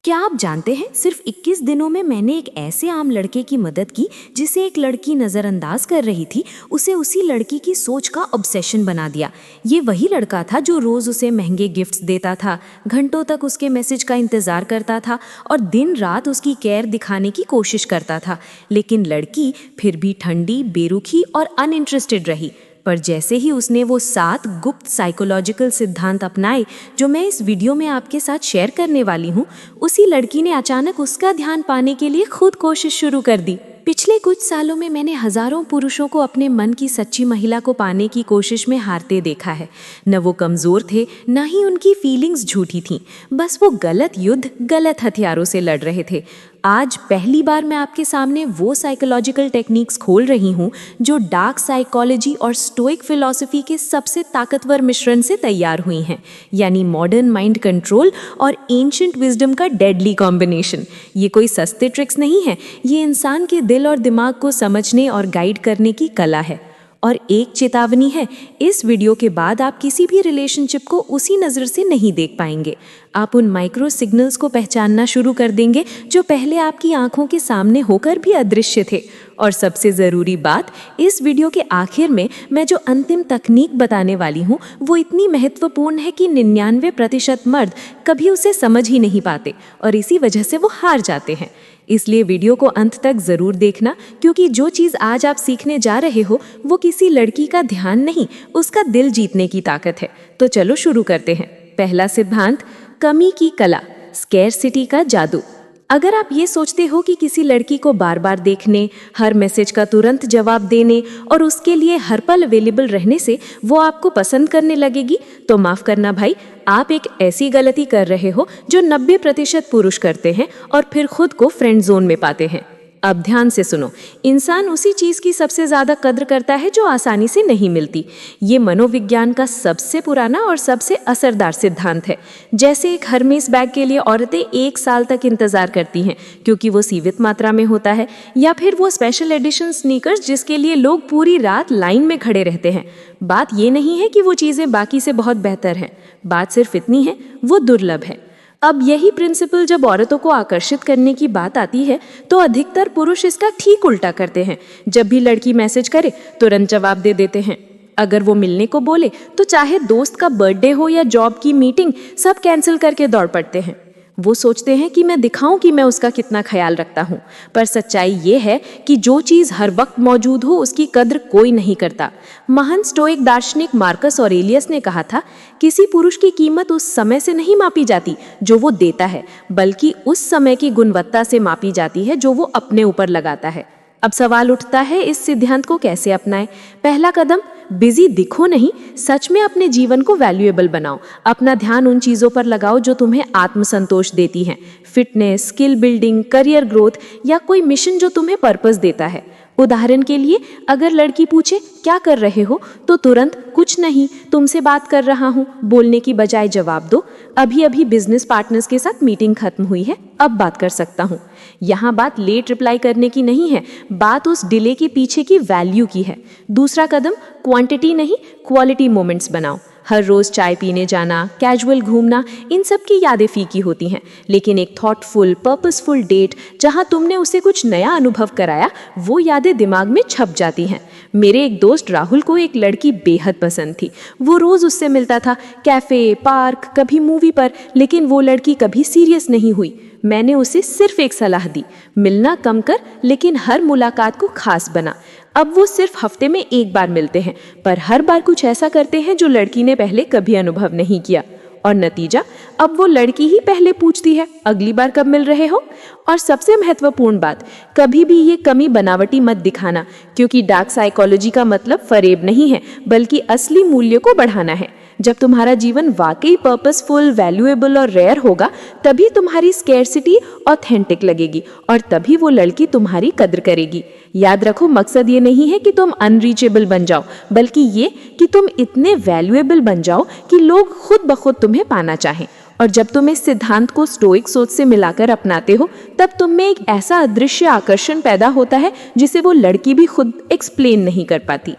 क्या आप जानते हैं, सिर्फ 21 दिनों में मैंने एक ऐसे आम लड़के की मदद की जिसे एक लड़की नज़रअंदाज कर रही थी। उसे उसी लड़की की सोच का ऑब्सेशन बना दिया। ये वही लड़का था जो रोज़ उसे महंगे गिफ्ट्स देता था, घंटों तक उसके मैसेज का इंतज़ार करता था और दिन रात उसकी केयर दिखाने की कोशिश करता था। लेकिन लड़की फिर भी ठंडी, बेरुखी और अनइंटरेस्टेड रही। पर जैसे ही उसने वो 7 गुप्त साइकोलॉजिकल सिद्धांत अपनाए जो मैं इस वीडियो में आपके साथ शेयर करने वाली हूँ, उसी लड़की ने अचानक उसका ध्यान पाने के लिए खुद कोशिश शुरू कर दी। पिछले कुछ सालों में मैंने हजारों पुरुषों को अपने मन की सच्ची महिला को पाने की कोशिश में हारते देखा है। न वो कमज़ोर थे, न ही उनकी फीलिंग्स झूठी थीं। बस वो गलत युद्ध गलत हथियारों से लड़ रहे थे। आज पहली बार मैं आपके सामने वो साइकोलॉजिकल टेक्निक्स खोल रही हूँ जो डार्क साइकोलॉजी और स्टोइक फिलॉसफी के सबसे ताकतवर मिश्रण से तैयार हुई हैं, यानी मॉडर्न माइंड कंट्रोल और एंशिएंट विजडम का डेडली कॉम्बिनेशन। ये कोई सस्ते ट्रिक्स नहीं है, ये इंसान के दिल और दिमाग को समझने और गाइड करने की कला है। और एक चेतावनी है, इस वीडियो के बाद आप किसी भी रिलेशनशिप को उसी नज़र से नहीं देख पाएंगे। आप उन माइक्रो सिग्नल्स को पहचानना शुरू कर देंगे जो पहले आपकी आंखों के सामने होकर भी अदृश्य थे। और सबसे ज़रूरी बात, इस वीडियो के आखिर में मैं जो अंतिम तकनीक बताने वाली हूँ वो इतनी महत्वपूर्ण है कि 99% मर्द कभी उसे समझ ही नहीं पाते और इसी वजह से वो हार जाते हैं। इसलिए वीडियो को अंत तक ज़रूर देखना, क्योंकि जो चीज़ आज आप सीखने जा रहे हो वो किसी लड़की का ध्यान नहीं, उसका दिल जीतने की ताकत है। तो चलो शुरू करते हैं। पहला सिद्धांत, कमी की कला, स्कैरसिटी का जादू। अगर आप ये सोचते हो कि किसी लड़की को बार बार देखने, हर मैसेज का तुरंत जवाब देने और उसके लिए हर पल अवेलेबल रहने से वो आपको पसंद करने लगेगी, तो माफ़ करना भाई, आप एक ऐसी गलती कर रहे हो जो 90% पुरुष करते हैं और फिर खुद को फ्रेंड जोन में पाते हैं। अब ध्यान से सुनो, इंसान उसी चीज़ की सबसे ज़्यादा कद्र करता है जो आसानी से नहीं मिलती। ये मनोविज्ञान का सबसे पुराना और सबसे असरदार सिद्धांत है। जैसे एक हर्मेस बैग के लिए औरतें 1 साल तक इंतज़ार करती हैं क्योंकि वो सीमित मात्रा में होता है, या फिर वो स्पेशल एडिशन स्नीकर्स जिसके लिए लोग पूरी रात लाइन में खड़े रहते हैं। बात ये नहीं है कि वो चीज़ें बाकी से बहुत बेहतर हैं, बात सिर्फ इतनी है, वो दुर्लभ है। अब यही प्रिंसिपल जब औरतों को आकर्षित करने की बात आती है तो अधिकतर पुरुष इसका ठीक उल्टा करते हैं। जब भी लड़की मैसेज करे तुरंत जवाब दे देते हैं। अगर वो मिलने को बोले तो चाहे दोस्त का बर्थडे हो या जॉब की मीटिंग, सब कैंसिल करके दौड़ पड़ते हैं। वो सोचते हैं कि मैं दिखाऊं कि मैं उसका कितना ख्याल रखता हूँ, पर सच्चाई ये है कि जो चीज़ हर वक्त मौजूद हो उसकी कद्र कोई नहीं करता। महान स्टोइक दार्शनिक मार्कस ऑरेलियस ने कहा था, किसी पुरुष की कीमत उस समय से नहीं मापी जाती जो वो देता है, बल्कि उस समय की गुणवत्ता से मापी जाती है जो वो अपने ऊपर लगाता है। अब सवाल उठता है, इस सिद्धांत को कैसे अपनाएं? पहला कदम, बिजी दिखो नहीं, सच में अपने जीवन को वैल्यूएबल बनाओ। अपना ध्यान उन चीज़ों पर लगाओ जो तुम्हें आत्मसंतोष देती हैं। Fitness, skill building, career growth या कोई मिशन जो तुम्हें पर्पस देता है। उदाहरण के लिए, अगर लड़की पूछे क्या कर रहे हो, तो तुरंत कुछ नहीं, तुमसे बात कर रहा हूँ बोलने की बजाय जवाब दो, अभी अभी बिजनेस पार्टनर्स के साथ मीटिंग खत्म हुई है, अब बात कर सकता हूँ। यहाँ बात लेट रिप्लाई करने की नहीं है, बात उस डिले के पीछे की वैल्यू की है। दूसरा कदम, क्वांटिटी नहीं, क्वालिटी मोमेंट्स बनाओ। हर रोज़ चाय पीने जाना, कैजुअल घूमना, इन सब की यादें फीकी होती हैं, लेकिन एक थॉटफुल, पर्पसफुल डेट जहां तुमने उसे कुछ नया अनुभव कराया, वो यादें दिमाग में छप जाती हैं। मेरे एक दोस्त राहुल को एक लड़की बेहद पसंद थी। वो रोज़ उससे मिलता था, कैफ़े, पार्क, कभी मूवी पर, लेकिन वो लड़की कभी सीरियस नहीं हुई। मैंने उसे सिर्फ एक सलाह दी, मिलना कम कर, लेकिन हर मुलाकात को खास बना। अब वो सिर्फ हफ्ते में 1 बार मिलते हैं, पर हर बार कुछ ऐसा करते हैं जो लड़की ने पहले कभी अनुभव नहीं किया। और नतीजा, अब वो लड़की ही पहले पूछती है, अगली बार कब मिल रहे हो? और सबसे महत्वपूर्ण बात, कभी भी ये कमी बनावटी मत दिखाना, क्योंकि डार्क साइकोलॉजी का मतलब फरेब नहीं है, बल्कि असली मूल्य को बढ़ाना है। जब तुम्हारा जीवन वाकई पर्पसफुल, वैल्यूएबल और रेयर होगा, तभी तुम्हारी स्कैरसिटी ऑथेंटिक लगेगी और तभी वो लड़की तुम्हारी कद्र करेगी। याद रखो, मकसद ये नहीं है कि तुम अनरीचेबल बन जाओ, बल्कि ये कि तुम इतने वैल्यूएबल बन जाओ कि लोग खुद ब खुद तुम्हें पाना चाहें। और जब तुम इस सिद्धांत को स्टोइक सोच से मिलाकर अपनाते हो, तब तुम में एक ऐसा अदृश्य आकर्षण पैदा होता है जिसे वो लड़की भी खुद एक्सप्लेन नहीं कर पाती।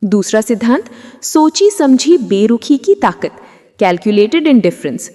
दूसरा सिद्धांत, सोची समझी बेरुखी की ताकत, कैलकुलेटेड इंडिफरेंस।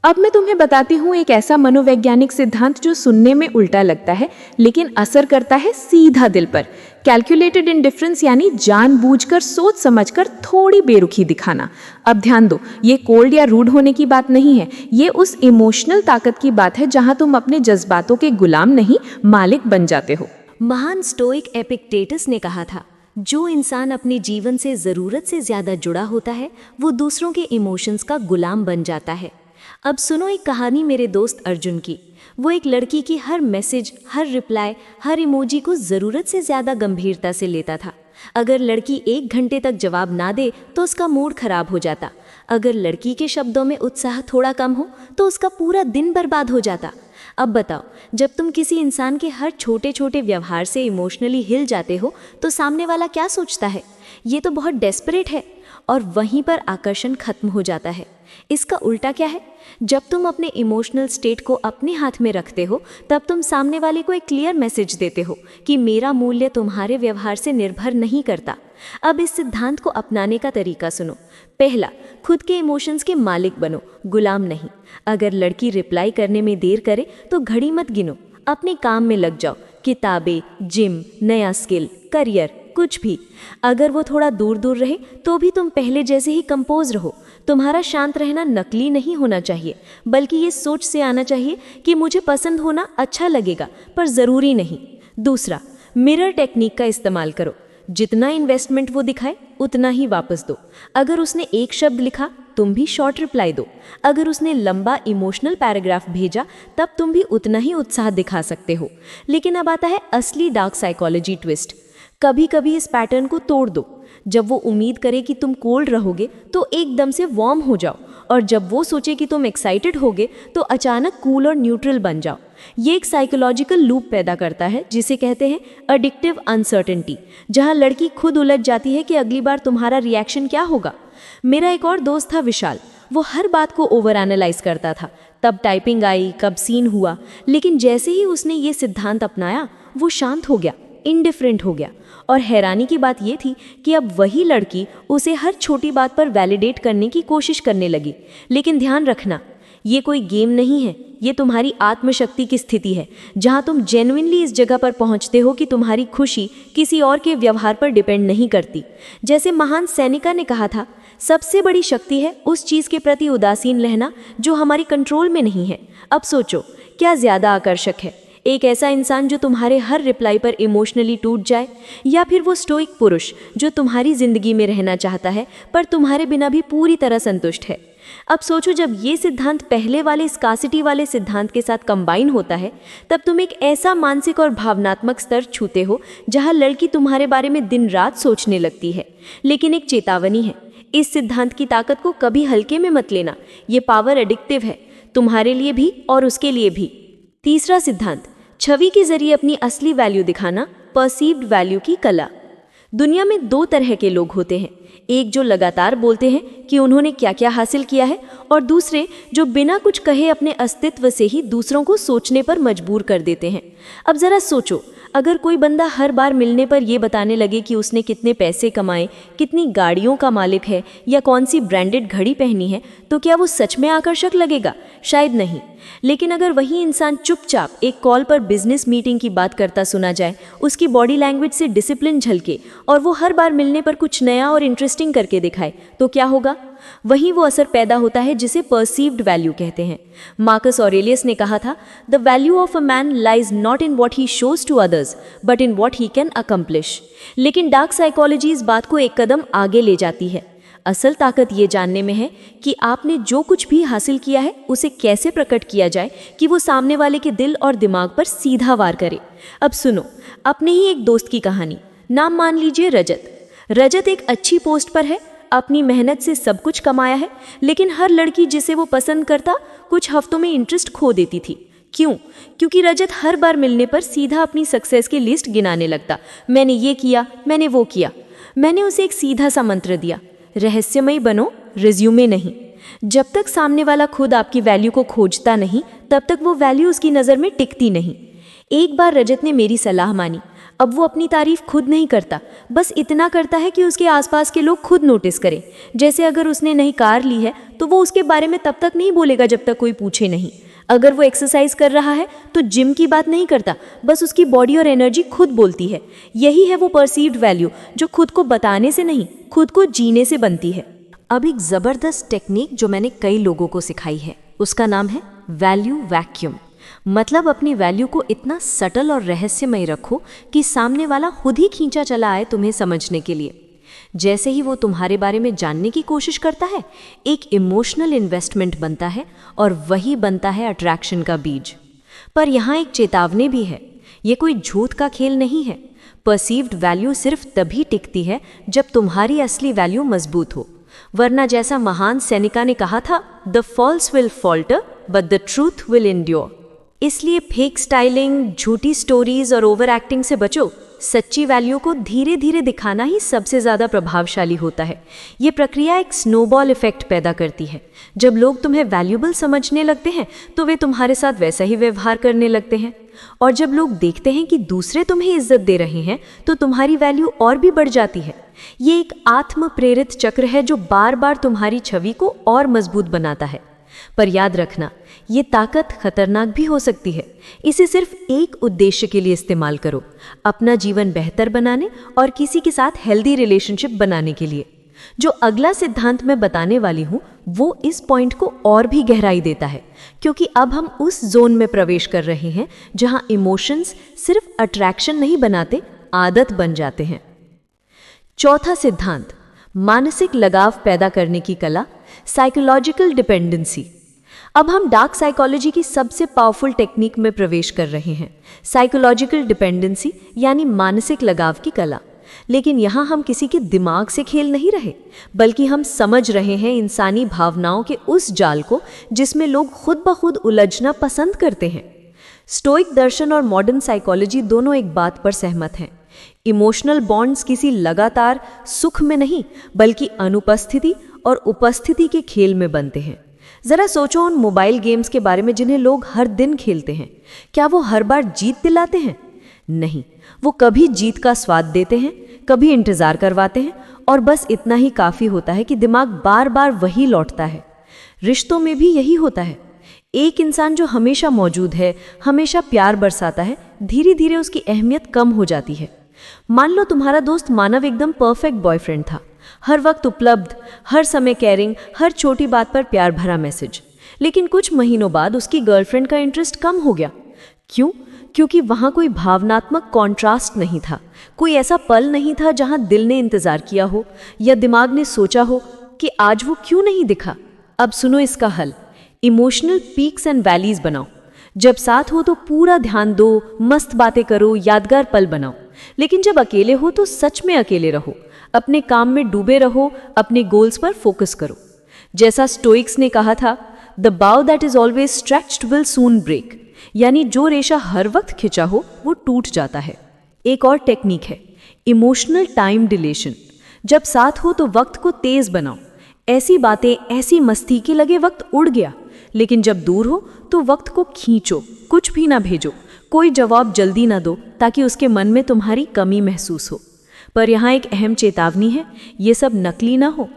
अब मैं तुम्हें बताती हूँ एक ऐसा मनोवैज्ञानिक सिद्धांत जो सुनने में उल्टा लगता है लेकिन असर करता है सीधा दिल पर। कैलकुलेटेड इंडिफरेंस यानी जानबूझकर सोच समझकर थोड़ी बेरुखी दिखाना। अब ध्यान दो, ये कोल्ड या रूड होने की बात नहीं है, ये उस इमोशनल ताकत की बात है जहाँ तुम अपने जज्बातों के गुलाम नहीं, मालिक बन जाते हो। महान स्टोइक एपिक्टेटस ने कहा था, जो इंसान अपने जीवन से ज़रूरत से ज़्यादा जुड़ा होता है वो दूसरों के इमोशंस का गुलाम बन जाता है। अब सुनो एक कहानी मेरे दोस्त अर्जुन की। वो एक लड़की की हर मैसेज, हर रिप्लाई, हर इमोजी को ज़रूरत से ज़्यादा गंभीरता से लेता था। अगर लड़की 1 घंटे तक जवाब ना दे तो उसका मूड खराब हो जाता। अगर लड़की के शब्दों में उत्साह थोड़ा कम हो तो उसका पूरा दिन बर्बाद हो जाता। अब बताओ, जब तुम किसी इंसान के हर छोटे छोटे व्यवहार से इमोशनली हिल जाते हो तो सामने वाला क्या सोचता है? ये तो बहुत डेस्परेट है। और वहीं पर आकर्षण खत्म हो जाता है। इसका उल्टा क्या है? जब तुम अपने इमोशनल स्टेट को अपने हाथ में रखते हो तब तुम सामने वाले को एक क्लियर मैसेज देते हो कि मेरा मूल्य तुम्हारे व्यवहार से निर्भर नहीं करता। अब इस सिद्धांत को अपनाने का तरीका सुनो। पहला, खुद के इमोशंस के मालिक बनो, गुलाम नहीं। अगर लड़की रिप्लाई करने में देर करे तो घड़ी मत गिनो, अपने काम में लग जाओ। किताबें, जिम, नया स्किल, करियर, कुछ भी। अगर वो थोड़ा दूर दूर रहे तो भी तुम पहले जैसे ही कंपोज रहो। तुम्हारा शांत रहना नकली नहीं होना चाहिए, बल्कि ये सोच से आना चाहिए कि मुझे पसंद होना अच्छा लगेगा पर ज़रूरी नहीं। दूसरा, मिरर टेक्निक का इस्तेमाल करो। जितना इन्वेस्टमेंट वो दिखाए उतना ही वापस दो। अगर उसने एक शब्द लिखा तुम भी शॉर्ट रिप्लाई दो। अगर उसने लंबा इमोशनल पैराग्राफ भेजा तब तुम भी उतना ही उत्साह दिखा सकते हो। लेकिन अब आता है असली डार्क साइकोलॉजी ट्विस्ट। कभी कभी इस पैटर्न को तोड़ दो। जब वो उम्मीद करे कि तुम कोल्ड रहोगे तो एकदम से वार्म हो जाओ, और जब वो सोचे कि तुम एक्साइटेड होगे तो अचानक कूल और न्यूट्रल बन जाओ। ये एक साइकोलॉजिकल लूप पैदा करता है जिसे कहते हैं एडिक्टिव अनसर्टेनिटी, जहां लड़की खुद उलझ जाती है कि अगली बार तुम्हारा रिएक्शन क्या होगा। मेरा एक और दोस्त था विशाल। वो हर बात को ओवर एनालाइज करता था। तब टाइपिंग आई, कब सीन हुआ, लेकिन जैसे ही उसने ये सिद्धांत अपनाया वो शांत हो गया, इंडिफरेंट हो गया। और हैरानी की बात ये थी कि अब वही लड़की उसे हर छोटी बात पर वैलिडेट करने की कोशिश करने लगी। लेकिन ध्यान रखना, ये कोई गेम नहीं है, ये तुम्हारी आत्मशक्ति की स्थिति है, जहां तुम जेन्युइनली इस जगह पर पहुंचते हो कि तुम्हारी खुशी किसी और के व्यवहार पर डिपेंड नहीं करती। जैसे महान सैनिका ने कहा था, सबसे बड़ी शक्ति है उस चीज़ के प्रति उदासीन रहना जो हमारी कंट्रोल में नहीं है। अब सोचो, क्या ज़्यादा आकर्षक है, एक ऐसा इंसान जो तुम्हारे हर रिप्लाई पर इमोशनली टूट जाए, या फिर वो स्टोइक पुरुष जो तुम्हारी जिंदगी में रहना चाहता है पर तुम्हारे बिना भी पूरी तरह संतुष्ट है? अब सोचो, जब ये सिद्धांत पहले वाले स्कासिटी वाले सिद्धांत के साथ कंबाइन होता है तब तुम एक ऐसा मानसिक और भावनात्मक स्तर छूते हो जहां लड़की तुम्हारे बारे में दिन रात सोचने लगती है। लेकिन एक चेतावनी है, इस सिद्धांत की ताकत को कभी हल्के में मत लेना। ये पावर एडिक्टिव है, तुम्हारे लिए भी और उसके लिए भी। तीसरा सिद्धांत, छवि के जरिए अपनी असली वैल्यू दिखाना, परसीव्ड वैल्यू की कला। दुनिया में 2 तरह के लोग होते हैं, एक जो लगातार बोलते हैं कि उन्होंने क्या क्या हासिल किया है, और दूसरे जो बिना कुछ कहे अपने अस्तित्व से ही दूसरों को सोचने पर मजबूर कर देते हैं। अब ज़रा सोचो, अगर कोई बंदा हर बार मिलने पर यह बताने लगे कि उसने कितने पैसे कमाए, कितनी गाड़ियों का मालिक है या कौन सी ब्रांडेड घड़ी पहनी है, तो क्या वो सच में आकर्षक लगेगा? शायद नहीं। लेकिन अगर वही इंसान चुपचाप एक कॉल पर बिजनेस मीटिंग की बात करता सुना जाए, उसकी बॉडी लैंग्वेज से डिसिप्लिन झलके और वो हर बार मिलने पर कुछ नया और इंटरेस्टिंग करके दिखाए, तो क्या होगा? वहीं वो असर पैदा होता है जिसे परसीव्ड वैल्यू कहते हैं। मार्कस ऑरेलियस ने कहा था, the value of a man lies not in what he shows to others but in what he can accomplish. लेकिन डार्क साइकोलॉजी इस बात को एक कदम आगे ले जाती है। असल ताकत ये जानने में है कि आपने जो कुछ भी हासिल किया है उसे कैसे प्रकट किया जाए कि वो सामने वाले के दिल और दिमाग पर सीधा वार करे। अब सुनो अपने ही एक दोस्त की कहानी। नाम मान लीजिए रजत। रजत एक अच्छी पोस्ट पर है, अपनी मेहनत से सब कुछ कमाया है, लेकिन हर लड़की जिसे वो पसंद करता कुछ हफ्तों में इंटरेस्ट खो देती थी। क्यों? क्योंकि रजत हर बार मिलने पर सीधा अपनी सक्सेस की लिस्ट गिनाने लगता। मैंने ये किया, मैंने वो किया। मैंने उसे एक सीधा सा मंत्र दिया, रहस्यमयी बनो, रिज्यूमे नहीं। जब तक सामने वाला खुद आपकी वैल्यू को खोजता नहीं तब तक वो वैल्यू उसकी नज़र में टिकती नहीं। एक बार रजत ने मेरी सलाह मानी। अब वो अपनी तारीफ खुद नहीं करता, बस इतना करता है कि उसके आसपास के लोग खुद नोटिस करें। जैसे अगर उसने नई कार ली है तो वो उसके बारे में तब तक नहीं बोलेगा जब तक कोई पूछे नहीं। अगर वो एक्सरसाइज कर रहा है तो जिम की बात नहीं करता, बस उसकी बॉडी और एनर्जी खुद बोलती है। यही है वो परसीव्ड वैल्यू जो खुद को बताने से नहीं, खुद को जीने से बनती है। अब एक ज़बरदस्त टेक्निक जो मैंने कई लोगों को सिखाई है, उसका नाम है वैल्यू वैक्यूम। मतलब अपनी वैल्यू को इतना सटल और रहस्यमय रखो कि सामने वाला खुद ही खींचा चला आए तुम्हें समझने के लिए। जैसे ही वो तुम्हारे बारे में जानने की कोशिश करता है, एक इमोशनल इन्वेस्टमेंट बनता है और वही बनता है अट्रैक्शन का बीज। पर यहाँ एक चेतावनी भी है, ये कोई झूठ का खेल नहीं है। परसीव्ड वैल्यू सिर्फ तभी टिकती है जब तुम्हारी असली वैल्यू मजबूत हो, वरना जैसा महान सैनिका ने कहा था, the false will falter but the truth will endure. इसलिए फेक स्टाइलिंग, झूठी स्टोरीज और ओवर एक्टिंग से बचो। सच्ची वैल्यू को धीरे धीरे दिखाना ही सबसे ज़्यादा प्रभावशाली होता है। ये प्रक्रिया एक स्नोबॉल इफेक्ट पैदा करती है। जब लोग तुम्हें वैल्यूबल समझने लगते हैं तो वे तुम्हारे साथ वैसा ही व्यवहार करने लगते हैं, और जब लोग देखते हैं कि दूसरे तुम्हें इज्जत दे रहे हैं तो तुम्हारी वैल्यू और भी बढ़ जाती है। ये एक आत्म प्रेरित चक्र है जो बार बार तुम्हारी छवि को और मजबूत बनाता है। पर याद रखना, ये ताकत खतरनाक भी हो सकती है। इसे सिर्फ एक उद्देश्य के लिए इस्तेमाल करो, अपना जीवन बेहतर बनाने और किसी के साथ हेल्दी रिलेशनशिप बनाने के लिए। जो अगला सिद्धांत मैं बताने वाली हूँ वो इस पॉइंट को और भी गहराई देता है, क्योंकि अब हम उस जोन में प्रवेश कर रहे हैं जहाँ इमोशंस सिर्फ अट्रैक्शन नहीं बनाते, आदत बन जाते हैं। चौथा सिद्धांत, मानसिक लगाव पैदा करने की कला, साइकोलॉजिकल डिपेंडेंसी। अब हम डार्क साइकोलॉजी की सबसे पावरफुल टेक्निक में प्रवेश कर रहे हैं, साइकोलॉजिकल डिपेंडेंसी यानी मानसिक लगाव की कला। लेकिन यहाँ हम किसी के दिमाग से खेल नहीं रहे, बल्कि हम समझ रहे हैं इंसानी भावनाओं के उस जाल को जिसमें लोग खुद ब खुद उलझना पसंद करते हैं। स्टोइक दर्शन और मॉडर्न साइकोलॉजी दोनों एक बात पर सहमत हैं, इमोशनल बॉन्ड्स किसी लगातार सुख में नहीं बल्कि अनुपस्थिति और उपस्थिति के खेल में बनते हैं। जरा सोचो उन मोबाइल गेम्स के बारे में जिन्हें लोग हर दिन खेलते हैं। क्या वो हर बार जीत दिलाते हैं? नहीं, वो कभी जीत का स्वाद देते हैं, कभी इंतजार करवाते हैं, और बस इतना ही काफी होता है कि दिमाग बार बार वही लौटता है। रिश्तों में भी यही होता है। एक इंसान जो हमेशा मौजूद है, हमेशा प्यार बरसाता है, धीरे धीरे उसकी अहमियत कम हो जाती है। मान लो तुम्हारा दोस्त मानव एकदम परफेक्ट बॉयफ्रेंड था, हर वक्त उपलब्ध, हर समय केयरिंग, हर छोटी बात पर प्यार भरा मैसेज। लेकिन कुछ महीनों बाद उसकी गर्लफ्रेंड का इंटरेस्ट कम हो गया। क्यों? क्योंकि वहाँ कोई भावनात्मक कॉन्ट्रास्ट नहीं था, कोई ऐसा पल नहीं था जहाँ दिल ने इंतजार किया हो या दिमाग ने सोचा हो कि आज वो क्यों नहीं दिखा। अब सुनो इसका हल, इमोशनल पीक्स एंड वैलीज बनाओ। जब साथ हो तो पूरा ध्यान दो, मस्त बातें करो, यादगार पल बनाओ। लेकिन जब अकेले हो तो सच में अकेले रहो, अपने काम में डूबे रहो, अपने गोल्स पर फोकस करो। जैसा स्टोइक्स ने कहा था, the bow that is always stretched will soon break, यानी जो रेशा हर वक्त खिंचा हो वो टूट जाता है। एक और टेक्निक है इमोशनल टाइम डिलेशन। जब साथ हो तो वक्त को तेज बनाओ, ऐसी बातें, ऐसी मस्ती के लगे वक्त उड़ गया। लेकिन जब दूर हो तो वक्त को खींचो, कुछ भी ना भेजो, कोई जवाब जल्दी ना दो, ताकि उसके मन में तुम्हारी कमी महसूस हो। पर यहाँ एक अहम चेतावनी है, ये सब नकली ना हो।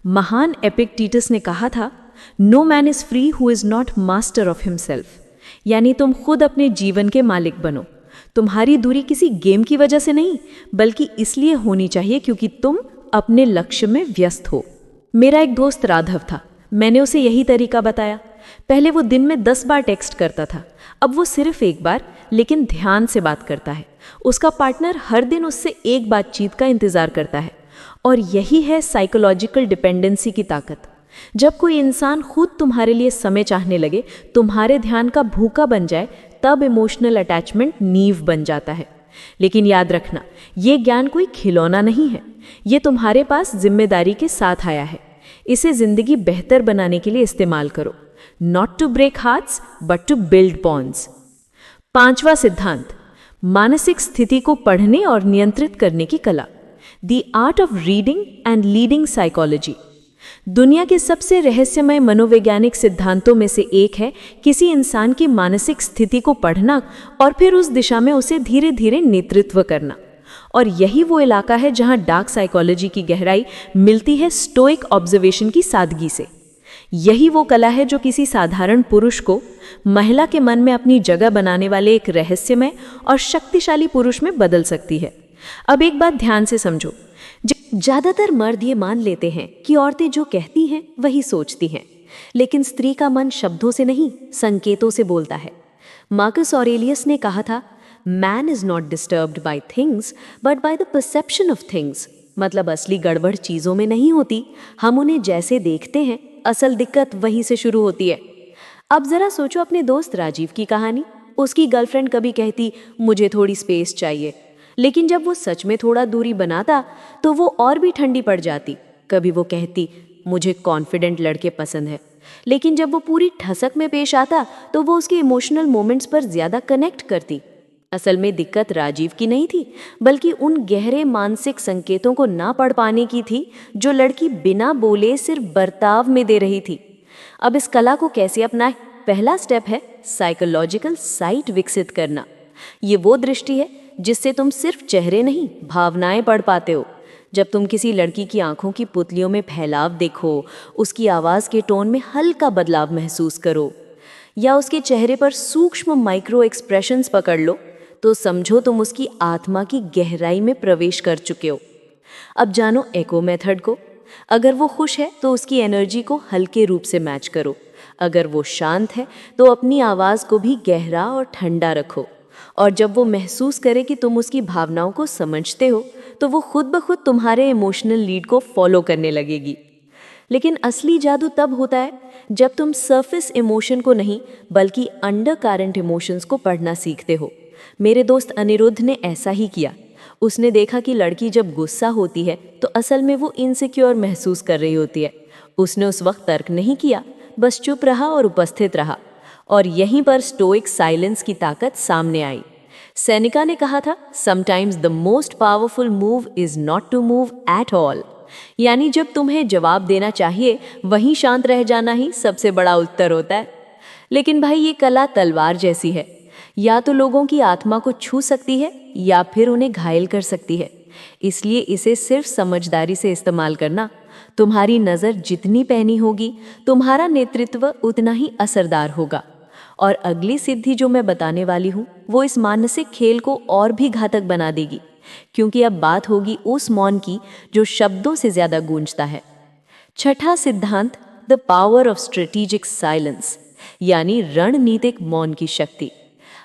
महान एपिक्टेटस ने कहा था, no man is free who is not master of himself, यानी तुम खुद अपने जीवन के मालिक बनो। तुम्हारी दूरी किसी गेम की वजह से नहीं, बल्कि इसलिए होनी चाहिए क्योंकि तुम अपने लक्ष्य में व्यस्त हो। मेरा एक दोस्त राघव था, मैंने उसे यही तरीका बताया। पहले वो दिन में 10 बार टेक्स्ट करता था, अब वो सिर्फ एक बार, लेकिन ध्यान से बात करता है। उसका पार्टनर हर दिन उससे एक बातचीत का इंतजार करता है। और यही है साइकोलॉजिकल डिपेंडेंसी की ताकत। जब कोई इंसान खुद तुम्हारे लिए समय चाहने लगे, तुम्हारे ध्यान का भूखा बन जाए, तब इमोशनल अटैचमेंट नींव बन जाता है। लेकिन याद रखना, ये ज्ञान कोई खिलौना नहीं है, ये तुम्हारे पास जिम्मेदारी के साथ आया है। इसे जिंदगी बेहतर बनाने के लिए इस्तेमाल करो, not to break hearts but to build bonds. 5वां सिद्धांत, मानसिक स्थिति को पढ़ने और नियंत्रित करने की कला, the art of reading and leading psychology. दुनिया के सबसे रहस्यमय मनोवैज्ञानिक सिद्धांतों में से एक है किसी इंसान की मानसिक स्थिति को पढ़ना और फिर उस दिशा में उसे धीरे धीरे नेतृत्व करना। और यही वो इलाका है जहां डार्क साइकोलॉजी की गहराई मिलती है स्टोइक ऑब्जर्वेशन की सादगी से। यही वो कला है जो किसी साधारण पुरुष को महिला के मन में अपनी जगह बनाने वाले एक रहस्यमय और शक्तिशाली पुरुष में बदल सकती है। अब एक बात ध्यान से समझो, ज्यादातर मर्द ये मान लेते हैं कि औरतें जो कहती हैं वही सोचती हैं, लेकिन स्त्री का मन शब्दों से नहीं संकेतों से बोलता है। मार्कस ऑरेलियस ने कहा था, man is not disturbed by things but by the perception of things. मतलब असली गड़बड़ चीजों में नहीं होती, हम उन्हें जैसे देखते हैं, असल दिक्कत वहीं से शुरू होती है। अब जरा सोचो अपने दोस्त राजीव की कहानी। उसकी गर्लफ्रेंड कभी कहती मुझे थोड़ी स्पेस चाहिए, लेकिन जब वो सच में थोड़ा दूरी बनाता तो वो और भी ठंडी पड़ जाती। कभी वो कहती मुझे कॉन्फिडेंट लड़के पसंद है, लेकिन जब वो पूरी ठसक में पेश आता तो वो उसके इमोशनल मोमेंट्स पर ज्यादा कनेक्ट करती। असल में दिक्कत राजीव की नहीं थी, बल्कि उन गहरे मानसिक संकेतों को ना पढ़ पाने की थी जो लड़की बिना बोले सिर्फ बर्ताव में दे रही थी। अब इस कला को कैसे अपनाएं? पहला स्टेप है साइकोलॉजिकल साइट विकसित करना। ये वो दृष्टि है जिससे तुम सिर्फ चेहरे नहीं, भावनाएं पढ़ पाते हो। जब तुम किसी लड़की की आंखों की पुतलियों में फैलाव देखो, उसकी आवाज़ के टोन में हल्का बदलाव महसूस करो, या उसके चेहरे पर सूक्ष्म माइक्रो एक्सप्रेशंस पकड़ लो, तो समझो तुम उसकी आत्मा की गहराई में प्रवेश कर चुके हो। अब जानो एको मेथड को। अगर वो खुश है तो उसकी एनर्जी को हल्के रूप से मैच करो। अगर वो शांत है तो अपनी आवाज़ को भी गहरा और ठंडा रखो। और जब वो महसूस करे कि तुम उसकी भावनाओं को समझते हो, तो वो खुद ब खुद तुम्हारे इमोशनल लीड को फॉलो करने लगेगी। लेकिन असली जादू तब होता है जब तुम सरफेस इमोशन को नहीं, बल्कि अंडर करंट इमोशंस को पढ़ना सीखते हो। मेरे दोस्त अनिरुद्ध ने ऐसा ही किया। उसने देखा कि लड़की जब गुस्सा होती है तो असल में वो इनसिक्योर महसूस कर रही होती है। उसने उस वक्त तर्क नहीं किया, बस चुप रहा और उपस्थित रहा। और यहीं पर स्टोइक साइलेंस की ताकत सामने आई। सेनेका ने कहा था, sometimes the most powerful move is not to move at all. यानी जब तुम्हें जवाब देना चाहिए, वहीं शांत रह जाना ही सबसे बड़ा उत्तर होता है। लेकिन भाई, ये कला तलवार जैसी है, या तो लोगों की आत्मा को छू सकती है या फिर उन्हें घायल कर सकती है। इसलिए इसे सिर्फ समझदारी से इस्तेमाल करना। तुम्हारी नज़र जितनी पैनी होगी, तुम्हारा नेतृत्व उतना ही असरदार होगा। और अगली सिद्धि जो मैं बताने वाली हूँ, वो इस मानसिक खेल को और भी घातक बना देगी, क्योंकि अब बात होगी उस मौन की जो शब्दों से ज्यादा गूंजता है। छठा सिद्धांत, the power of strategic silence, यानी रणनीतिक मौन की शक्ति।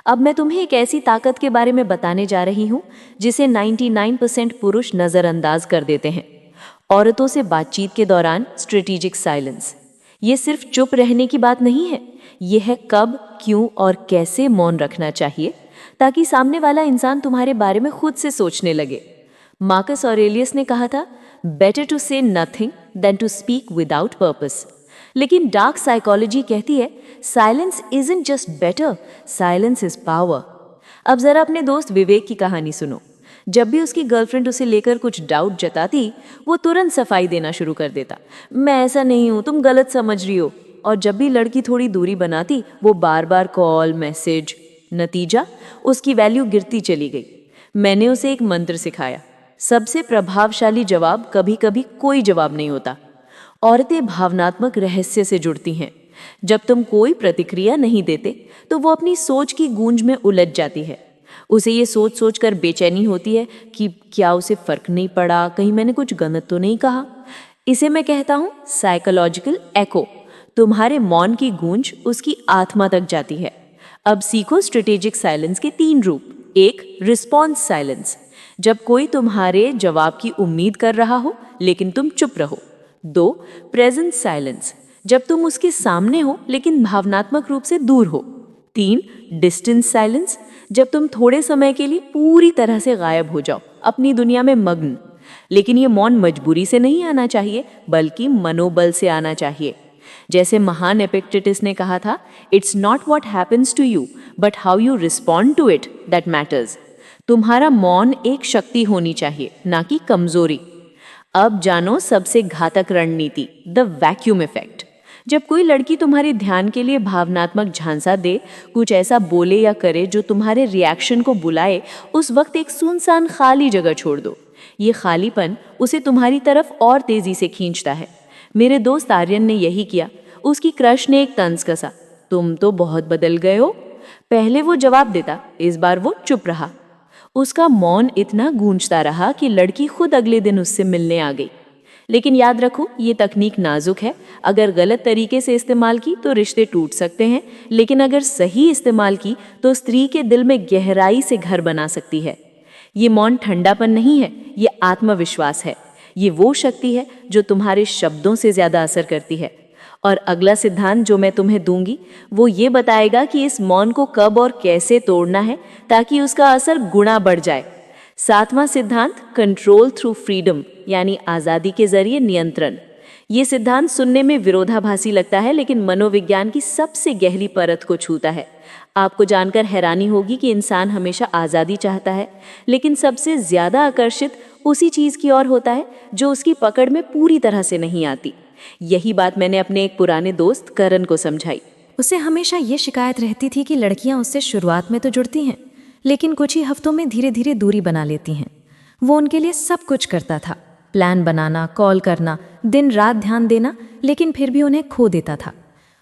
अब मैं तुम्हें एक ऐसी ताकत के बारे में बताने जा रही हूँ जिसे 99% पुरुष नज़रअंदाज कर देते हैं। औरतों से बातचीत के दौरान स्ट्रेटेजिक साइलेंस, ये सिर्फ चुप रहने की बात नहीं है, ये है कब, क्यों और कैसे मौन रखना चाहिए, ताकि सामने वाला इंसान तुम्हारे बारे में खुद से सोचने लगे। मार्कस ऑरेलियस ने कहा था, better to say nothing than to speak without purpose. लेकिन डार्क साइकोलॉजी कहती है, silence isn't just better, silence is power. अब जरा अपने दोस्त विवेक की कहानी सुनो। जब भी उसकी गर्लफ्रेंड उसे लेकर कुछ डाउट जताती, वो तुरंत सफाई देना शुरू कर देता, मैं ऐसा नहीं हूँ, तुम गलत समझ रही हो। और जब भी लड़की थोड़ी दूरी बनाती, वो बार बार कॉल, मैसेज। नतीजा, उसकी वैल्यू गिरती चली गई। मैंने उसे एक मंत्र सिखाया, सबसे प्रभावशाली जवाब कभी कभी कोई जवाब नहीं होता। औरतें भावनात्मक रहस्य से जुड़ती हैं। जब तुम कोई प्रतिक्रिया नहीं देते तो वो अपनी सोच की गूंज में उलझ जाती है। उसे ये सोच सोच कर बेचैनी होती है कि क्या उसे फर्क नहीं पड़ा, कहीं मैंने कुछ गलत तो नहीं कहा। इसे मैं कहता हूँ साइकोलॉजिकल एको। तुम्हारे मौन की गूंज उसकी आत्मा तक जाती है। अब सीखो स्ट्रेटेजिक साइलेंस के 3 रूप। 1, रिस्पॉन्स साइलेंस, जब कोई तुम्हारे जवाब की उम्मीद कर रहा हो लेकिन तुम चुप रहो। 2, प्रेजेंस साइलेंस, जब तुम उसके सामने हो लेकिन भावनात्मक रूप से दूर हो। 3, डिस्टेंस साइलेंस, जब तुम थोड़े समय के लिए पूरी तरह से गायब हो जाओ, अपनी दुनिया में मग्न। लेकिन ये मौन मजबूरी से नहीं आना चाहिए, बल्कि मनोबल से आना चाहिए। जैसे महान एपिक्टेटस ने कहा था, it's not what happens to you but how you respond to it that matters. तुम्हारा मौन एक शक्ति होनी चाहिए, ना कि कमजोरी। अब जानो सबसे घातक रणनीति, द वैक्यूम इफेक्ट। जब कोई लड़की तुम्हारे ध्यान के लिए भावनात्मक झांसा दे, कुछ ऐसा बोले या करे जो तुम्हारे रिएक्शन को बुलाए, उस वक्त एक सुनसान खाली जगह छोड़ दो। ये खालीपन उसे तुम्हारी तरफ और तेजी से खींचता है। मेरे दोस्त आर्यन ने यही किया। उसकी क्रश ने एक तंज कसा, तुम तो बहुत बदल गए हो। पहले वो जवाब देता, इस बार वो चुप रहा। उसका मौन इतना गूंजता रहा कि लड़की खुद अगले दिन उससे मिलने आ गई। लेकिन याद रखो, ये तकनीक नाजुक है। अगर गलत तरीके से इस्तेमाल की तो रिश्ते टूट सकते हैं, लेकिन अगर सही इस्तेमाल की तो स्त्री के दिल में गहराई से घर बना सकती है। ये मौन ठंडापन नहीं है, ये आत्मविश्वास है। ये वो शक्ति है जो तुम्हारे शब्दों से ज्यादा असर करती है। और अगला सिद्धांत जो मैं तुम्हें दूंगी वो ये बताएगा कि इस मौन को कब और कैसे तोड़ना है ताकि उसका असर गुना बढ़ जाए। 7वां सिद्धांत, कंट्रोल थ्रू फ्रीडम, यानी आज़ादी के जरिए नियंत्रण। ये सिद्धांत सुनने में विरोधाभासी लगता है, लेकिन मनोविज्ञान की सबसे गहरी परत को छूता है। आपको जानकर हैरानी होगी कि इंसान हमेशा आज़ादी चाहता है, लेकिन सबसे ज़्यादा आकर्षित उसी चीज़ की ओर होता है जो उसकी पकड़ में पूरी तरह से नहीं आती। यही बात मैंने अपने एक पुराने दोस्त करण को समझाई। उसे हमेशा ये शिकायत रहती थी कि लड़कियां उससे शुरुआत में तो जुड़ती हैं, लेकिन कुछ ही हफ्तों में धीरे धीरे दूरी बना लेती हैं। वो उनके लिए सब कुछ करता था, प्लान बनाना, कॉल करना, दिन रात ध्यान देना, लेकिन फिर भी उन्हें खो देता था।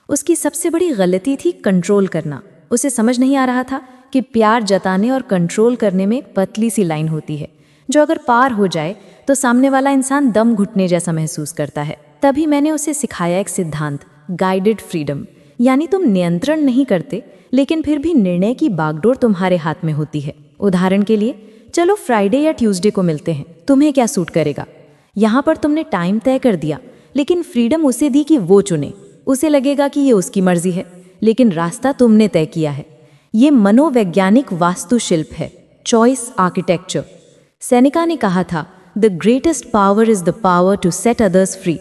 उसकी सबसे बड़ी गलती थी कंट्रोल करना। उसे समझ नहीं आ रहा था कि प्यार जताने और कंट्रोल करने में एक पतली सी लाइन होती है, जो अगर पार हो जाए तो सामने वाला इंसान दम घुटने जैसा महसूस करता है। तभी मैंने उसे सिखाया एक सिद्धांत, गाइडेड फ्रीडम, यानी तुम नियंत्रण नहीं करते, लेकिन फिर भी निर्णय की बागडोर तुम्हारे हाथ में होती है। उदाहरण के लिए, चलो फ्राइडे या ट्यूसडे को मिलते हैं, तुम्हें क्या सूट करेगा? यहाँ पर तुमने टाइम तय कर दिया, लेकिन फ्रीडम उसे दी कि वो चुने। उसे लगेगा कि ये उसकी मर्जी है, लेकिन रास्ता तुमने तय किया है। ये मनोवैज्ञानिक वास्तुशिल्प है, चॉइस आर्किटेक्चर। सेनेका ने कहा था, the greatest power is the power to set others free.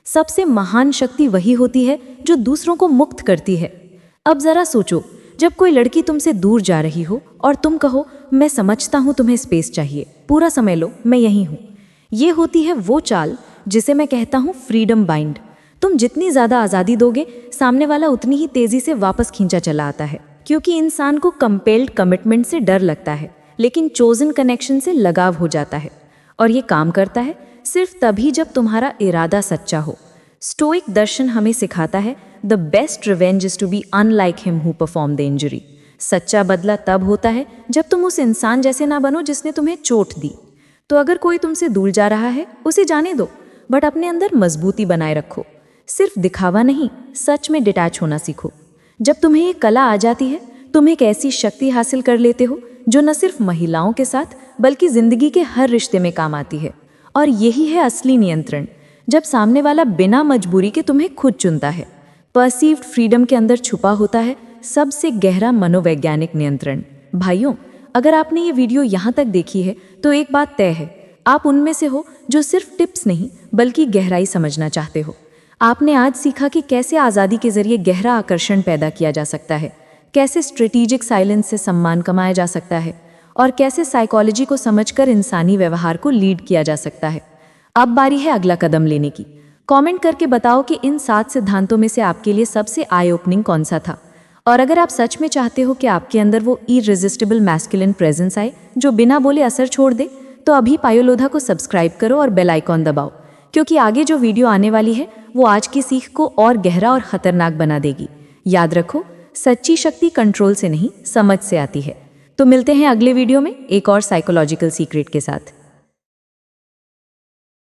सबसे महान शक्ति वही होती है जो दूसरों को मुक्त करती है। अब जरा सोचो, जब कोई लड़की तुमसे दूर जा रही हो और तुम कहो, मैं समझता हूँ तुम्हें स्पेस चाहिए, पूरा समय लो, मैं यहीं हूँ। ये होती है वो चाल जिसे मैं कहता हूँ फ्रीडम बाइंड। तुम जितनी ज़्यादा आज़ादी दोगे, सामने वाला उतनी ही तेज़ी से वापस खींचा चला आता है, क्योंकि इंसान को कंपेल्ड कमिटमेंट से डर लगता है, लेकिन चोजन कनेक्शन से लगाव हो जाता है। और ये काम करता है सिर्फ तभी जब तुम्हारा इरादा सच्चा हो। स्टोइक दर्शन हमें सिखाता है, the best revenge is to be unlike him who perform the injury. सच्चा बदला तब होता है जब तुम उस इंसान जैसे ना बनो जिसने तुम्हें चोट दी। तो अगर कोई तुमसे दूर जा रहा है, उसे जाने दो, बट अपने अंदर मजबूती बनाए रखो। सिर्फ दिखावा नहीं, सच में डिटैच होना सीखो। जब तुम्हें ये कला आ जाती है, तुम एक ऐसी शक्ति हासिल कर लेते हो जो न सिर्फ महिलाओं के साथ बल्कि जिंदगी के हर रिश्ते में काम आती है। और यही है असली नियंत्रण, जब सामने वाला बिना मजबूरी के तुम्हें खुद चुनता है। परसीव्ड फ्रीडम के अंदर छुपा होता है सबसे गहरा मनोवैज्ञानिक नियंत्रण। भाइयों, अगर आपने ये वीडियो यहाँ तक देखी है तो एक बात तय है, आप उनमें से हो जो सिर्फ टिप्स नहीं बल्कि गहराई समझना चाहते हो। आपने आज सीखा कि कैसे आज़ादी के जरिए गहरा आकर्षण पैदा किया जा सकता है, कैसे स्ट्रेटेजिक साइलेंस से सम्मान कमाया जा सकता है, और कैसे साइकोलॉजी को समझकर इंसानी व्यवहार को लीड किया जा सकता है। अब बारी है अगला कदम लेने की। कमेंट करके बताओ कि इन 7 सिद्धांतों में से आपके लिए सबसे आई ओपनिंग कौन सा था। और अगर आप सच में चाहते हो कि आपके अंदर वो इररेजिस्टिबल मैस्कुलिन प्रेजेंस आए जो बिना बोले असर छोड़ दे, तो अभी पायोलोधा को सब्सक्राइब करो और बेल आइकॉन दबाओ, क्योंकि आगे जो वीडियो आने वाली है वो आज की सीख को और गहरा और खतरनाक बना देगी। याद रखो, सच्ची शक्ति कंट्रोल से नहीं, समझ से आती है। तो मिलते हैं अगले वीडियो में एक और साइकोलॉजिकल सीक्रेट के साथ।